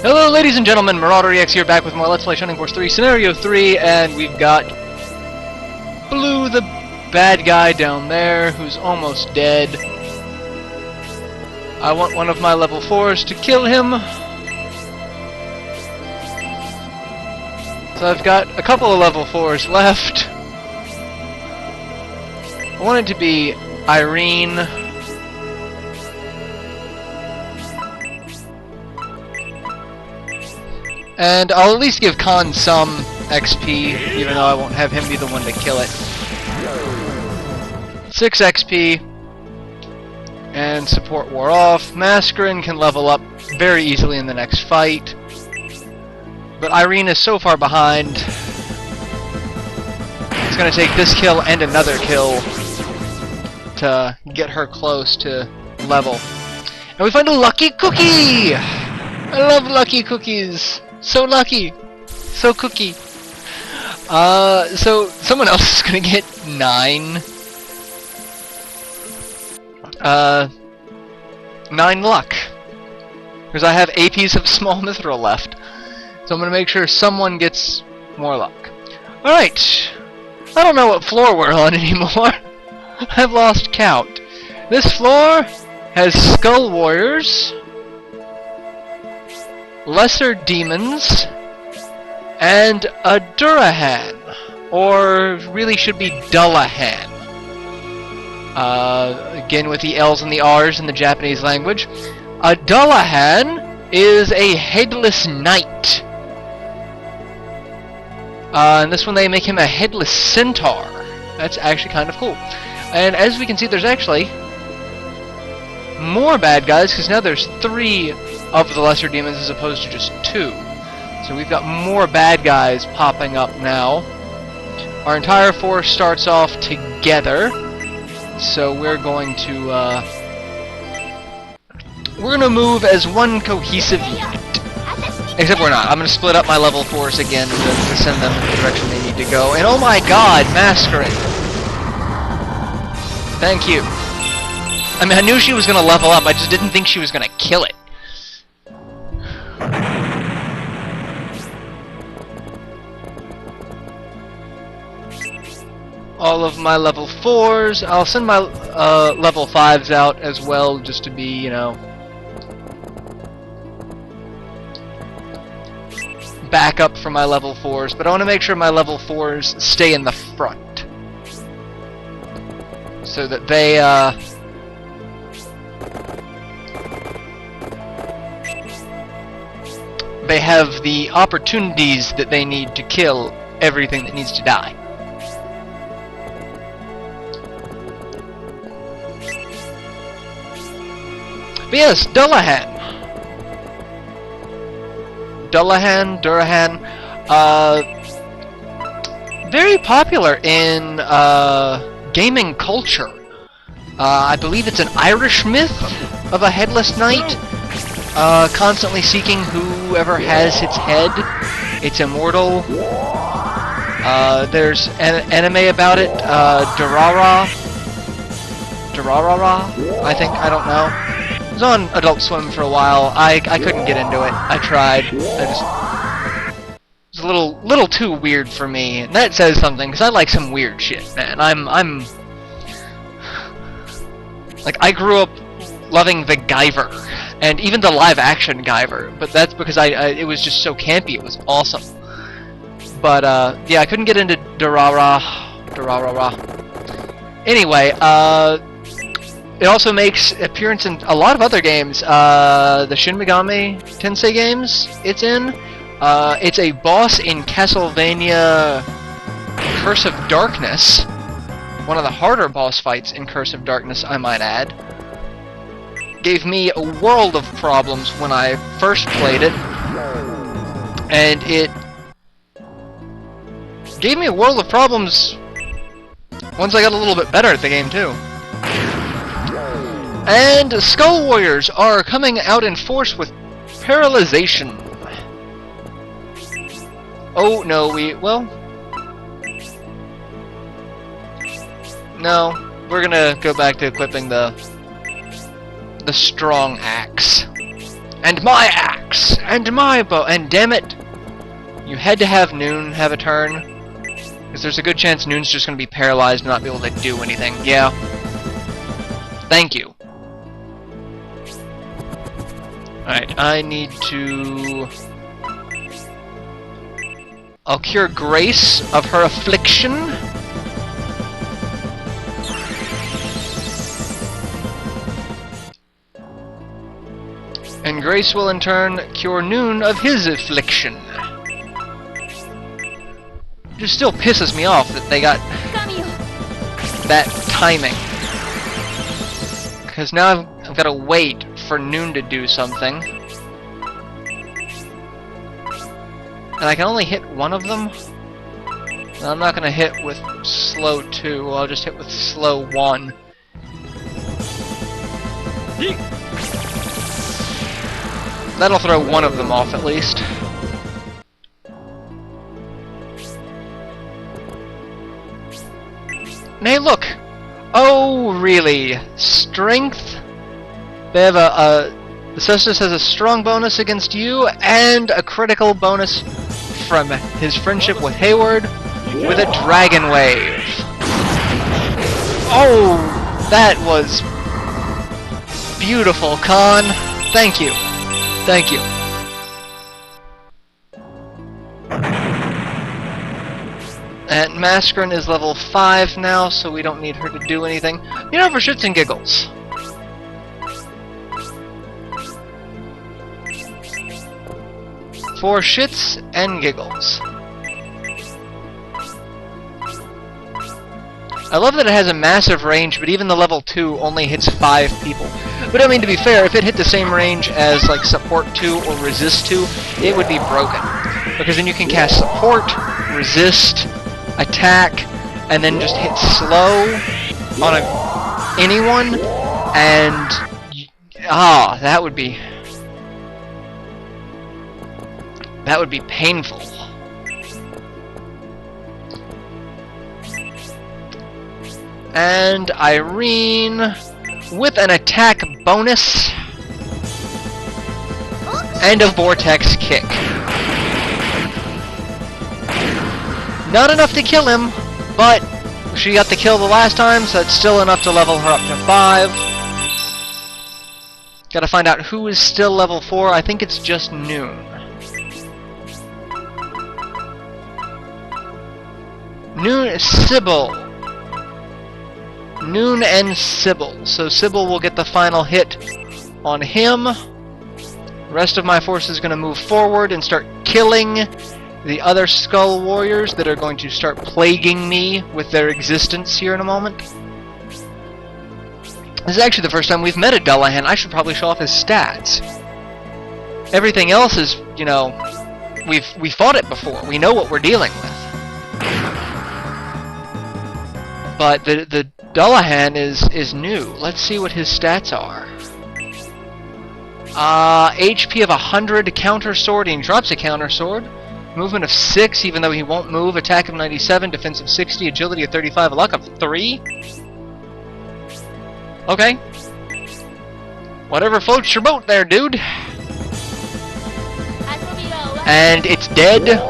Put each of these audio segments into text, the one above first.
Hello ladies and gentlemen, MarauderEX here, back with more Let's Play Shining Force 3 Scenario 3, and we've got Blue, the bad guy down there, who's almost dead. I want one of my level 4s to kill him. So I've got a couple of level 4s left. I want it to be Irene. And I'll at least give Khan some XP, even though I won't have him be the one to kill it. 6 XP. And support wore off. Mascarin can level up very easily in the next fight. But Irene is so far behind. It's going to take this kill and another kill to get her close to level. And we find a lucky cookie! I love lucky cookies! So lucky! So cookie! So someone else is gonna get 9. 9 luck. Because I have APs of small mithril left. So I'm gonna make sure someone gets more luck. Alright. I don't know what floor we're on anymore. I've lost count. This floor has Skull Warriors, Lesser Demons, and a Durahan, or really should be Dullahan. Again with the L's and the R's in the Japanese language. A Dullahan is a headless knight. And this one they make him a headless centaur. That's actually kind of cool. And as we can see, there's actually more bad guys, because now there's 3 of the lesser demons as opposed to just 2. So we've got more bad guys popping up now. Our entire force starts off together. So we're going to move as one cohesive unit. Except we're not. I'm going to split up my level 4s again to send them in the direction they need to go. And oh my god, Mascarin! Thank you. I mean, I knew she was going to level up, I just didn't think she was going to kill it. All of my level 4s. I'll send my level 5s out as well, just to be, you know, back up for my level 4s, but I want to make sure my level 4s stay in the front. So that they, they have the opportunities that they need to kill everything that needs to die. But yes, Dullahan. Durahan, very popular in gaming culture. I believe it's an Irish myth of a headless knight, constantly seeking whoever has its head. It's immortal. There's an anime about it, Durara, I think, I don't know. It was on Adult Swim for a while. I couldn't get into it. I tried. It was a little too weird for me. And that says something, because I like some weird shit, man. I'm like, I grew up loving the Guyver, and even the live-action Guyver, but that's because it was just so campy. It was awesome. But yeah, I couldn't get into Durara. Anyway, it also makes appearance in a lot of other games. The Shin Megami Tensei games it's in. It's a boss in Castlevania Curse of Darkness. One of the harder boss fights in Curse of Darkness, I might add. Gave me a world of problems when I first played it. And it gave me a world of problems once I got a little bit better at the game, too. And Skull Warriors are coming out in force with Paralyzation. Oh, no, no, we're gonna go back to equipping the strong axe. And my axe! MarauderEX and my bow. And damn it, you had to have Noon have a turn. Because there's a good chance Noon's just going to be paralyzed and not be able to do anything. Yeah. Thank you. Alright, I need to... I'll cure Grace of her affliction. And Grace will in turn cure Noon of his affliction. It just still pisses me off that they got that timing. Because now I've got to wait for Noon to do something. And I can only hit one of them? No, I'm not going to hit with slow 2, I'll just hit with slow 1. That'll throw one of them off at least. And hey, look! Oh, really? Strength? They have the Cestus has a strong bonus against you, and a critical bonus from his friendship with Hayward, with a Dragon Wave. Oh, that was beautiful, Khan. Thank you. Thank you. And Mascarin is level 5 now, so we don't need her to do anything. You know, for shits and giggles. For shits and giggles. I love that it has a massive range, but even the level 2 only hits 5 people. But I mean, to be fair, if it hit the same range as like Support 2 or Resist 2, it would be broken. Because then you can cast Support, Resist, Attack, and then just hit slow on anyone, and that would be painful. And Irene with an attack bonus and a Vortex Kick. Not enough to kill him, but she got the kill the last time, so it's still enough to level her up to 5. Gotta find out who is still level 4. I think it's just Noon. Sybil. Noon and Sybil. So Sybil will get the final hit on him. The rest of my force is going to move forward and start killing the other Skull Warriors that are going to start plaguing me with their existence here in a moment. This is actually the first time we've met a Dullahan. I should probably show off his stats. Everything else is, you know, we fought it before. We know what we're dealing with. But the Dullahan is new. Let's see what his stats are. HP of 100, counter sword, and he drops a counter sword. Movement of 6, even though he won't move. Attack of 97, defense of 60, agility of 35, luck of 3. Okay. Whatever floats your boat there, dude. And it's dead.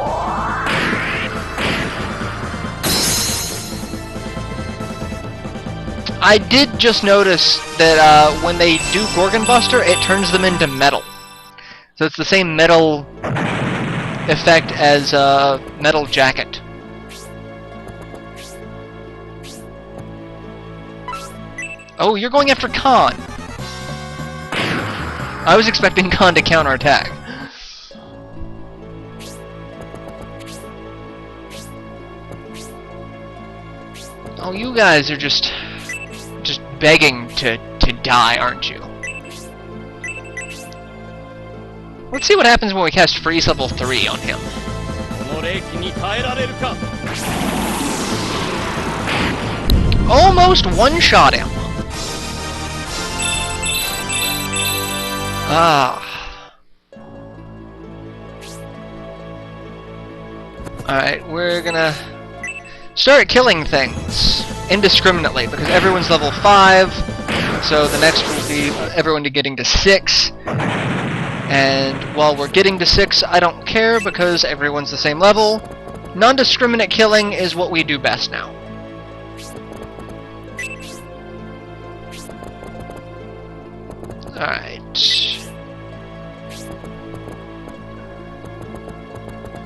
I did just notice that when they do Gorgon Buster, it turns them into metal. So it's the same metal effect as Metal Jacket. Oh, you're going after Khan. I was expecting Khan to counterattack. Oh, you guys are just begging to die, aren't you? Let's see what happens when we cast Freeze level 3 on him. Almost one-shot him. Alright, we're gonna start killing things indiscriminately, because everyone's level 5, so the next will be everyone getting to 6. And while we're getting to 6, I don't care because everyone's the same level. Non-discriminate killing is what we do best now. Alright.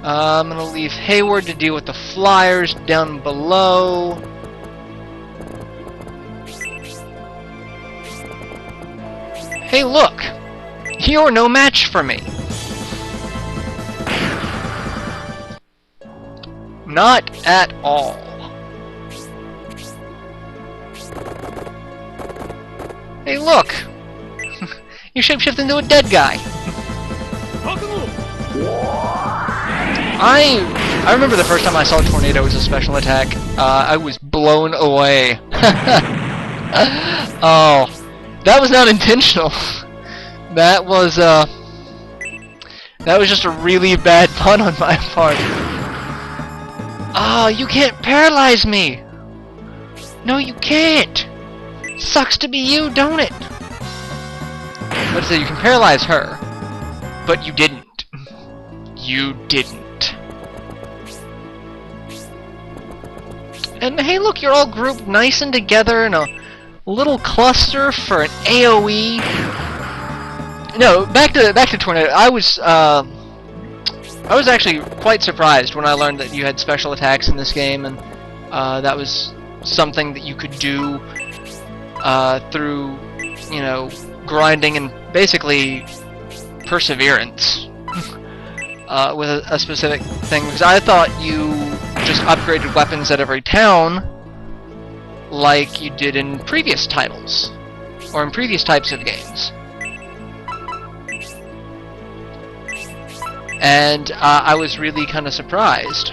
I'm gonna leave Hayward to deal with the flyers down below. Hey, look! You're no match for me! Not at all. Hey, look! You shapeshift into a dead guy! I remember the first time I saw Tornado as a special attack, I was blown away. Oh, that was not intentional. That was just a really bad pun on my part. Oh, you can't paralyze me! No, you can't! Sucks to be you, don't it? Let's say you can paralyze her, but you didn't. You didn't. And hey, look, you're all grouped nice and together in a little cluster for an AoE. No, back to Tornado. I was actually quite surprised when I learned that you had special attacks in this game, and that was something that you could do through, you know, grinding and basically perseverance with a specific thing. Because I thought you just upgraded weapons at every town, like you did in previous titles or in previous types of games. And I was really kind of surprised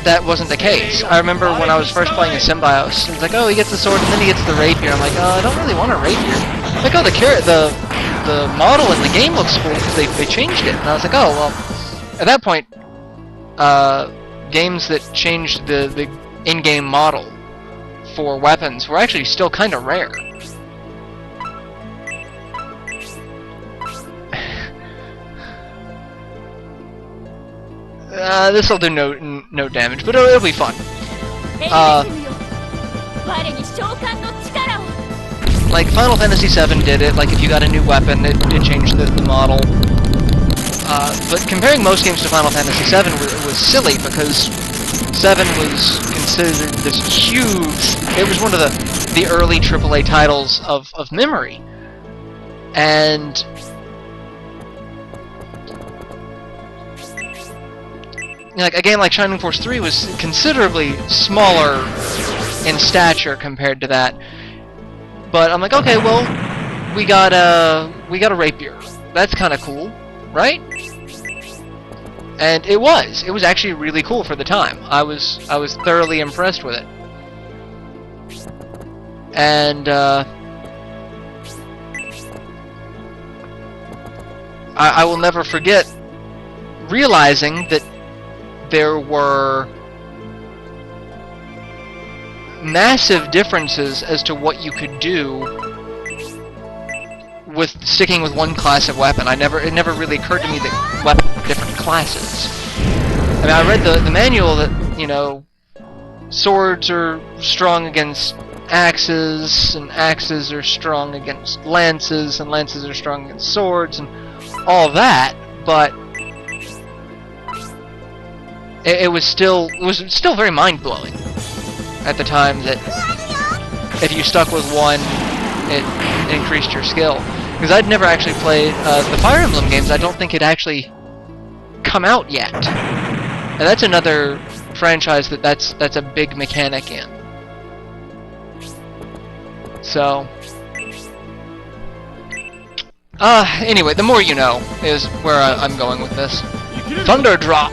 that wasn't the case. I remember when I was first playing a Synbios, it was like, oh, he gets the sword and then he gets the rapier. I'm like, oh, I don't really want a rapier. Like, oh, the model in the game looks cool because they changed it. And I was like, oh, well, at that point, games that changed the in-game model for weapons were actually still kind of rare. This will do no damage, but it'll be fun. Like Final Fantasy VII did it. Like if you got a new weapon, it changed the model. But comparing most games to Final Fantasy VII was silly because 7 was considered this huge. It was one of the early AAA titles of memory, and like a game like Shining Force 3 was considerably smaller in stature compared to that. But I'm like, okay, well, we got a rapier. That's kind of cool, right? And it was actually really cool for the time. I was thoroughly impressed with it. And I will never forget realizing that there were massive differences as to what you could do with sticking with one class of weapon. It never really occurred to me that weapons had different classes. I mean, I read the manual that, you know, swords are strong against axes, and axes are strong against lances, and lances are strong against swords, and all that, but it was still very mind-blowing at the time that if you stuck with one, it increased your skill. Because I'd never actually played the Fire Emblem games. I don't think it actually come out yet, and that's another franchise that's a big mechanic in. So, anyway, the more you know is where I'm going with this. Thunder Drop.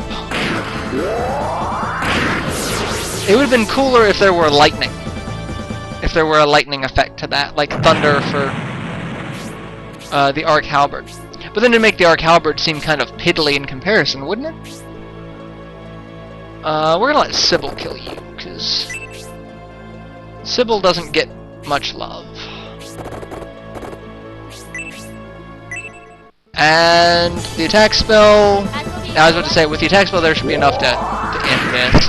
It would have been cooler if there were lightning. If there were a lightning effect to that, like thunder for the Arc Halberd. But then to make the Arc Halberd seem kind of piddly in comparison, wouldn't it? We're gonna let Sybil kill you, because Sybil doesn't get much love. And the attack spell, I was about to say, with the attack spell there should be enough to end this.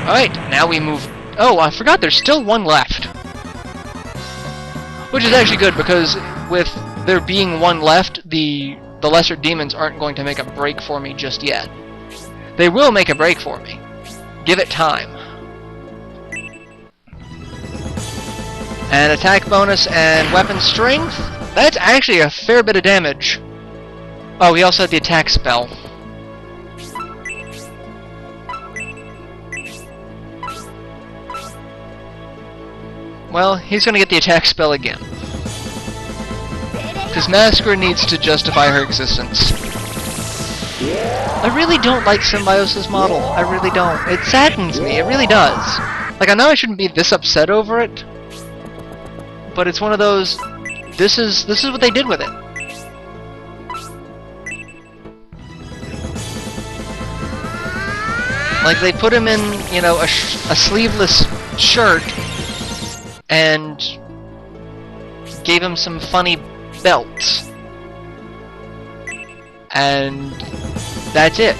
Alright, now we move... Oh, I forgot there's still one left. Which is actually good, because with there being one left, the lesser demons aren't going to make a break for me just yet. They will make a break for me. Give it time. And attack bonus and weapon strength. That's actually a fair bit of damage. Oh, he also had the attack spell. Well, he's gonna get the attack spell again. Because Massacre needs to justify her existence. I really don't like Synbios' model. I really don't. It saddens me. It really does. Like, I know I shouldn't be this upset over it, but it's one of those... This is what they did with it. Like, they put him in, you know, a sleeveless shirt and gave him some funny belts. And that's it.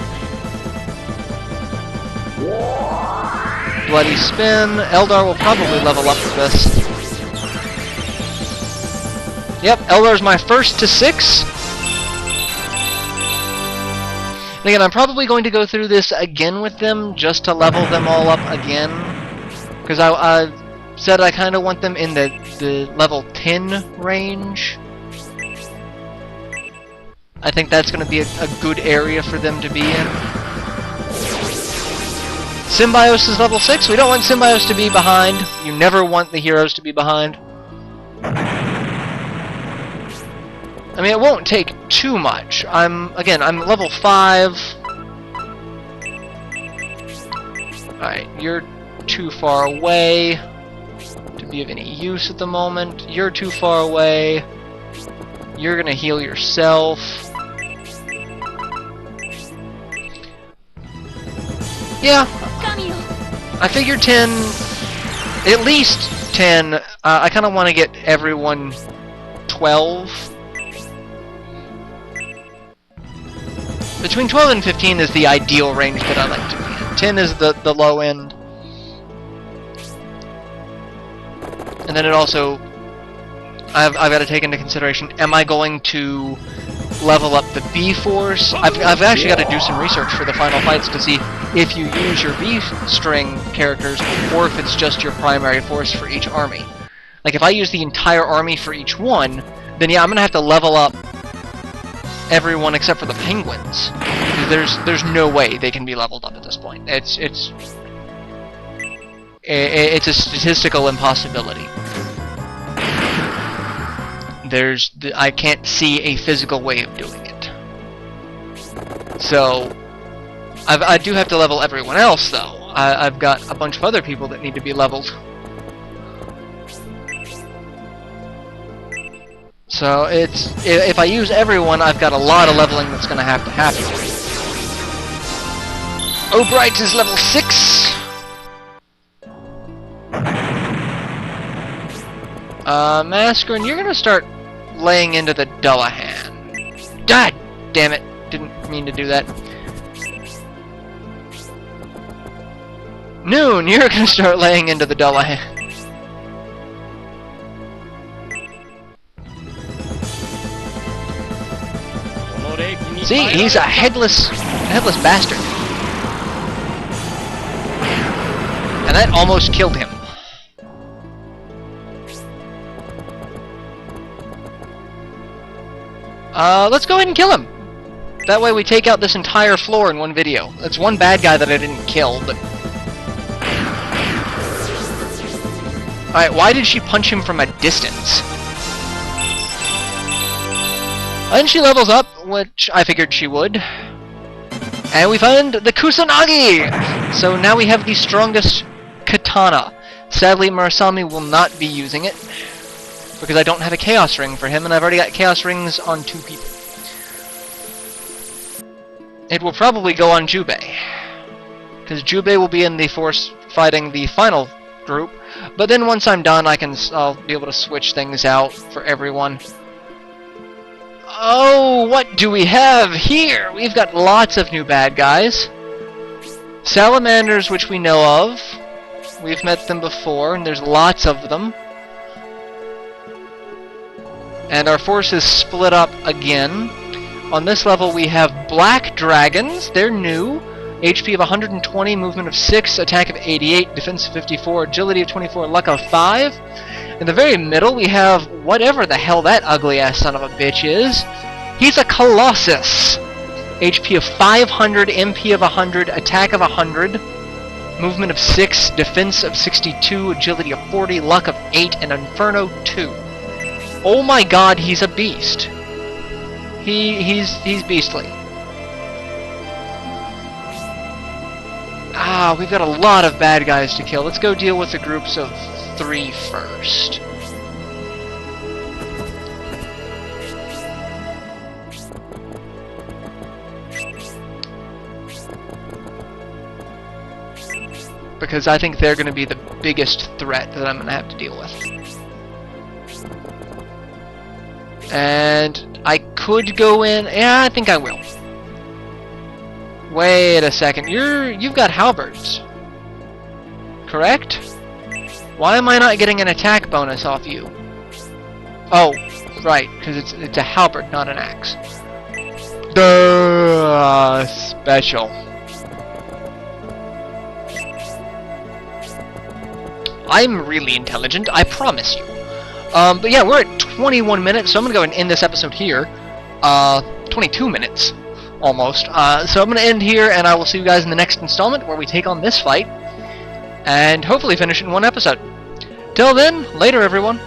Bloody Spin. Eldar will probably level up with this. Yep, Eldar's my first to 6. And again, I'm probably going to go through this again with them just to level them all up again. Because I said I kind of want them in the level 10 range. I think that's going to be a good area for them to be in. Synbios is level 6. We don't want Synbios to be behind. You never want the heroes to be behind. I mean, it won't take too much. I'm level 5. Alright, you're too far away to be of any use at the moment. You're too far away. You're gonna heal yourself. Yeah, I figure 10, at least 10. I kind of want to get everyone 12. Between 12 and 15 is the ideal range that I like to be in. 10 is the low end. And then it also, I've got to take into consideration, am I going to level up the B force? I've actually got to do some research for the final fights to see if you use your B string characters or if it's just your primary force for each army. Like, if I use the entire army for each one, then yeah, I'm gonna have to level up everyone except for the penguins. Because there's no way they can be leveled up at this point. It's a statistical impossibility. I can't see a physical way of doing it. So I do have to level everyone else, though. I've got a bunch of other people that need to be leveled. So if I use everyone, I've got a lot of leveling that's going to have to happen. O'Bright is level 6. Mascarin, you're going to start laying into the Dullahan. God damn it! Didn't mean to do that. Noon, you're going to start laying into the Dullahan. See, he's a headless bastard. And that almost killed him. Let's go ahead and kill him. That way we take out this entire floor in one video. That's one bad guy that I didn't kill, but... Alright, why did she punch him from a distance? And she levels up, which I figured she would. And we find the Kusanagi! So now we have the strongest katana. Sadly, Murasami will not be using it, because I don't have a Chaos Ring for him, and I've already got Chaos Rings on 2 people. It will probably go on Jubei, because Jubei will be in the force fighting the final group. But then once I'm done, I'll be able to switch things out for everyone. Oh, what do we have here? We've got lots of new bad guys. Salamanders, which we know of. We've met them before, and there's lots of them. And our forces split up again. On this level we have black dragons. They're new. HP of 120, movement of 6, attack of 88, defense of 54, agility of 24, luck of 5. In the very middle we have whatever the hell that ugly-ass son of a bitch is. He's a Colossus. HP of 500, MP of 100, attack of 100, movement of 6, defense of 62, agility of 40, luck of 8, and inferno 2. Oh my god, he's a beast. He's beastly. Ah, we've got a lot of bad guys to kill. Let's go deal with the groups of 3 first. Because I think they're going to be the biggest threat that I'm going to have to deal with. And I could go in... Yeah, I think I will. Wait a second. You've got halberds. Correct? Why am I not getting an attack bonus off you? Oh, right, because it's a halberd, not an axe. Duh, special. I'm really intelligent, I promise you. But yeah, we're at 21 minutes, so I'm going to go and end this episode here. 22 minutes, almost. So I'm going to end here, and I will see you guys in the next installment, where we take on this fight, and hopefully finish it in one episode. Till then, later everyone.